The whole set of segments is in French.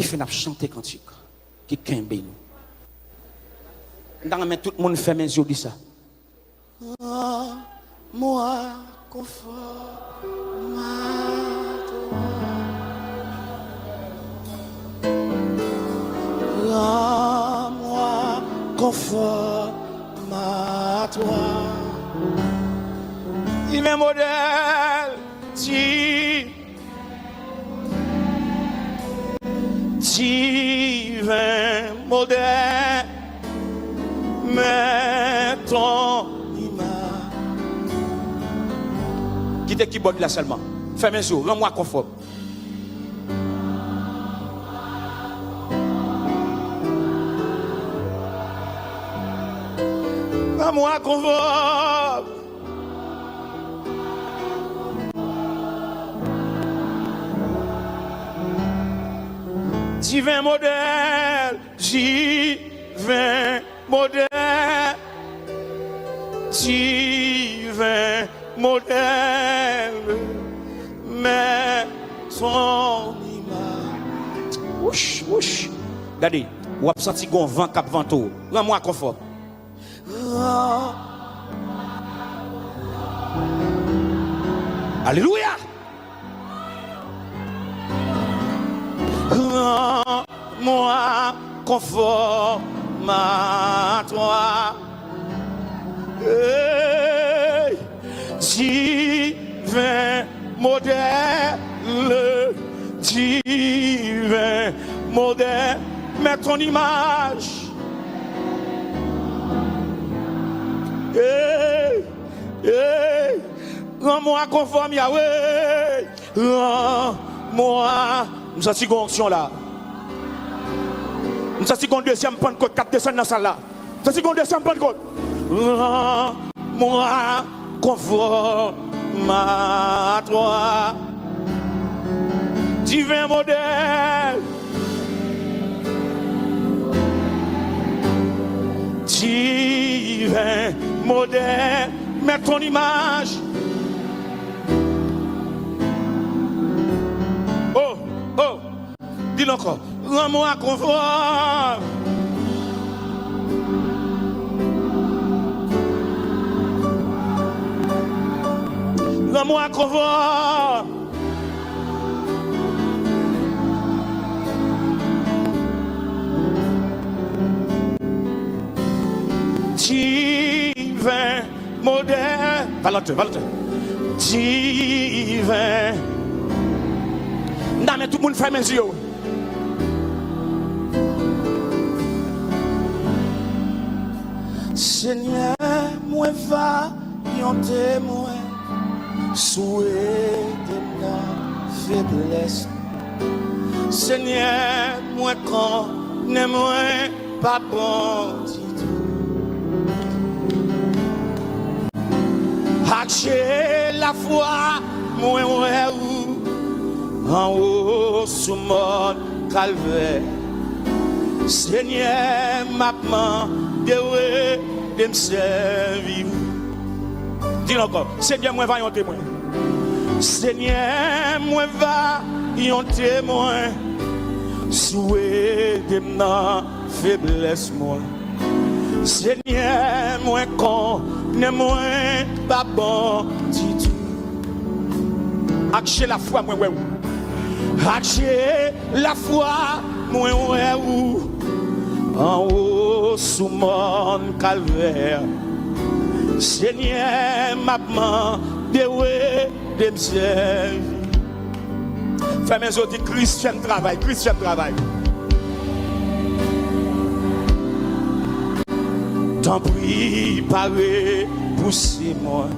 fait n'a chanter cantique qui kembe nous. Dans tout le monde fait mes yeux dit ça. Moi confort moi confort à toi. Il m'est modèle, divin modèle, mais ton image. Quitte qui botte là seulement. Fais mes yeux, rends-moi confort. Rends-moi confort. Divin modèle, divin modèle, divin modèle, mais son image. Ouch, ouch. Regardez, vous avez senti qu'on vent cap vento. Rends-moi confort. Alléluia. Rends-moi conforme à toi. Hey, divin modèle, divin modèle, mets ton image. Hey, hey, rends-moi conforme Yahweh. Rends-moi. Nous sommes si onction là. Nous sommes si deuxième Pentecôte, 4 descendants dans la salle là. Nous sommes si deuxième Pentecôte. Rends-moi conforme à toi. Divin modèle. Divin modèle. Mets ton image. Oh, dis-le encore. Rends-moi conforme. Rends-moi conforme. Divin modèle. Valentin. Divin. Non, mais tout le monde fait mes yeux. Seigneur, moi va yon témoin. Souhaite ma faiblesse. Seigneur, moi quand n'est moi pas bon du tout. Haché la foi, moi où en haut sous mon calvaire. Seigneur, ma main de me servir. Dis encore, Seigneur, moi va yon témoin. Seigneur, moi va yon témoin. Souhait de ma faiblesse, moi. Seigneur, moi quand ne moi pas bon du tout. Achez la foi, moi ouais où. Achez la foi, moi ouais où. En haut sous mon calvaire. Seigneur, ma main de me servir. Fais mes autres Christian travail. T'en prie, paré pour Simon.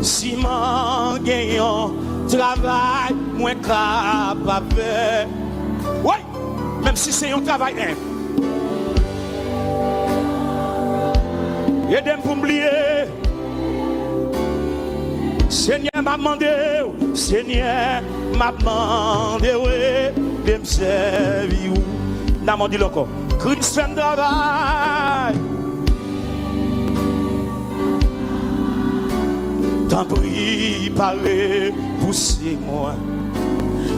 Simon gagnant, travail, moins capable. Oui, même si c'est un travail. Aidez-moi pour oublier. Seigneur m'a demandé, Seigneur m'a demandé, de me servir. N'a m'a dit encore, Christ fait un travail. T'en prie, parler, pousser moi.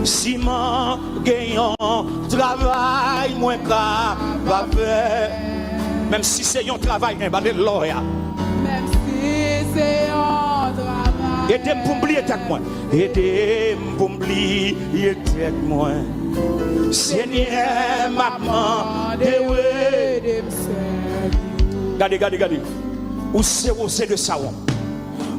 Si mon gagnant travail, moins qu'à va faire. Même si c'est un travail, alléluia. Même si c'est un travail. Aidez-moi pour oublier tête moi. Aidez-moi pour oublier tête moi. Seigneur, maman, de Regardez. Où c'est osé de Saron?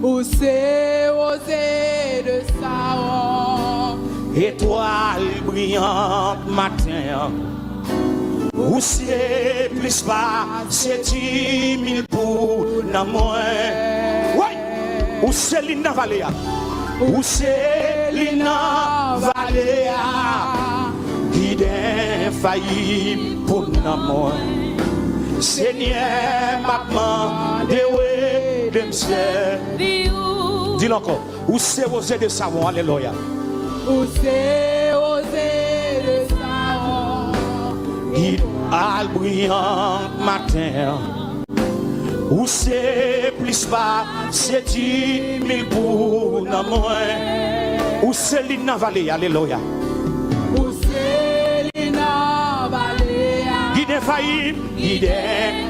Où c'est osé de Saron? Étoile brillante matin. Où c'est plus pas, c'est 10 000 pour la moins. Oui, où c'est l'Ina Valéa? Où c'est l'Ina Valéa? Guide failli pour la moins. Seigneur, maman, de m'ser. Dis-le encore. Où c'est osé de Saron? Alléluia. Où c'est osé de Saron? Guide al brillant matin. Où c'est plus pas, c'est 10 000 pour la moins. Où c'est l'Ina Vallée? Alléluia. Où c'est l'Ina Vallée? Guide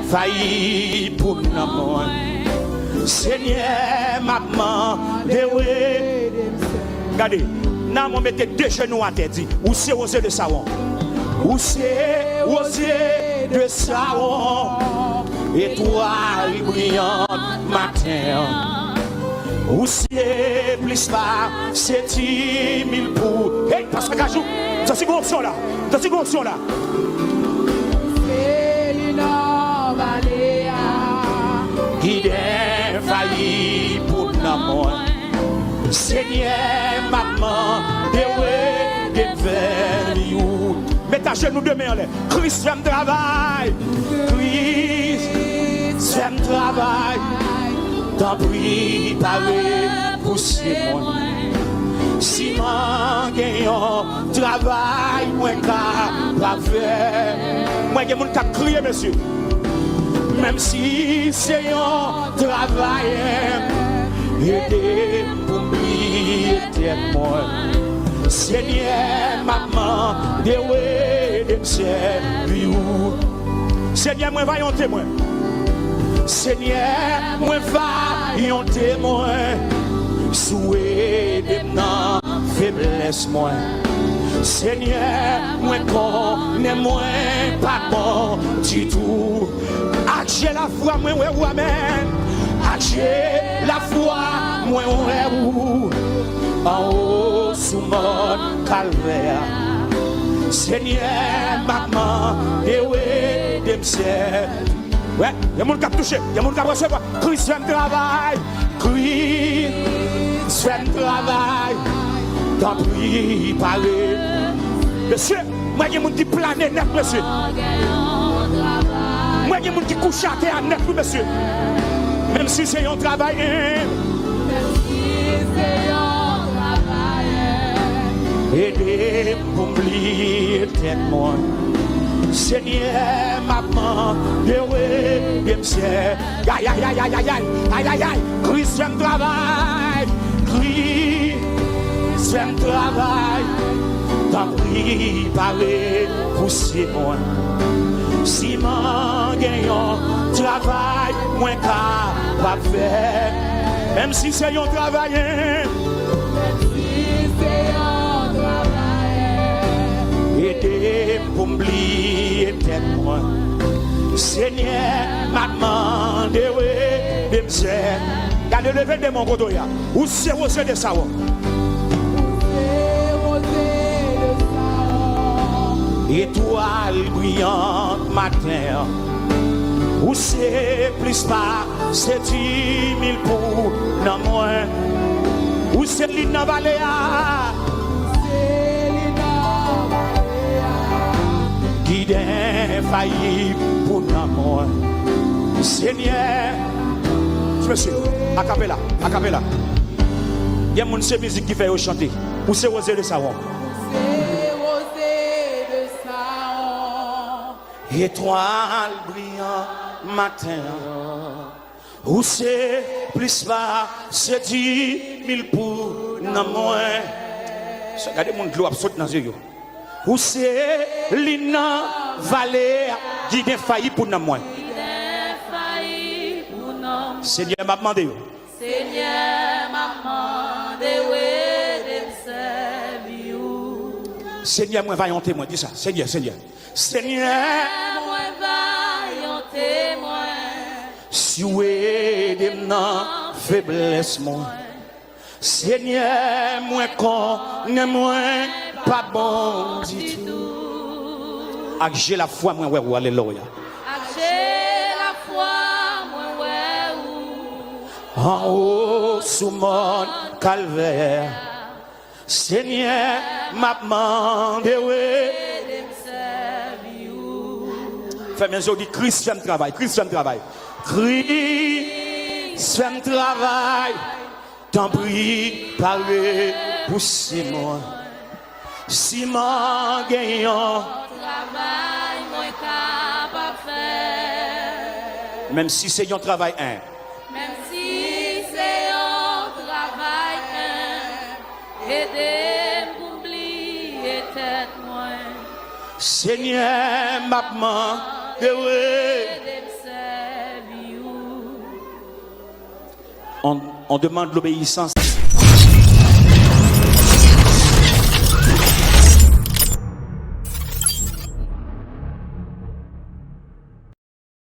failli pour la moins. Seigneur, maman, regardez, n'a moi mettez deux genoux à terre, dit, où c'est osé de Saron? Où c'est osé de Saron? Étoile brillante matin. Où c'est plus pas, c'est 10 000 pour. Hey, parce que Kajou, ça c'est une là. Ça c'est une là. C'est l'Ina Vallée. Guide failli pour l'amour. Seigneur, maman, de vers you. Mets ta genou de main en l'air. Christ fait un travail. Christ fait un travail. T'en prie, parler pour moi. Si mon gagnant travail, moi qu'à faire. Moi, j'ai mon cas crier, monsieur. Même si c'est un travail, aidez pour oublier moi. Seigneur, maman, de m'servir. Seigneur, moi, va y en témoin. Seigneur, moi, va y en témoin. Souhait de non faiblesse, moi. Seigneur, moi, connais moi, pas bon du tout. J'ai la foi, moi, ouais, amen. J'ai la foi, moi, ouais, en haut, sous mon calvaire. Seigneur, maman, ouais, de me servir. Ouais, il y a mon cap touché, il y a mon cap recevoir. Christ fait un travail, Christ fait un travail. T'en prie, parler. Monsieur, moi, il y a mon qui plane net, monsieur. Moi, il y a des gens qui couchent à terre net, monsieur. Même si c'est un travail. Même si c'est un travail. Aidez pour oublier tête moi. Seigneur, maman, de m'ser. Aïe, aïe, aïe, aïe, aïe, aïe, aïe, aïe. Christ fait un travail. Christ fait un travail. T'en prie, parler pour moi. Si mon gagnant travail, moins qu'à pas faire. Même si c'est un travail. Même si c'est un travail. Aidez pour oublier tête moi. Seigneur, maman, de m'ser. Gardez le lever de mon côté. Où c'est osé de Saron? Étoile brillante matin. Où c'est plus pas, c'est 10 000 pour non moins. Où c'est l'Ina Vallée? C'est l'Ina Vallée. Guide failli pour non moins. Seigneur, monsieur, acapella. Il y a mon seule musique qui fait chanter. Où c'est osé de Saron? Étoile brillante matin. Où c'est plus bas, c'est 10 000 pour non moins. Regardez mon gloire saute dans les yeux. Ou c'est l'inan vallée qui a failli pour nous. Seigneur m'a demandé. Seigneur m'a demandé de servir. Seigneur moi vaillant témoin dis ça. Seigneur Seigneur. Seigneur moi vaillant témoin. Si vous aidez dans faiblesse moi. Seigneur moi connais moi pas bon du tout. Ak j'ai la foi moi ouais alléluia. En haut sous mon calvaire, Seigneur m'a demandé fais mes yeux, Christ fait le travail, Christ fait le travail. Christ fait le travail. T'en prie, parlez pour Simon. Simon gagnant. Même si c'est un travail un. Même si c'est un travail aidez pour oublier tête moi. Seigneur m'a demandé on demande l'obéissance.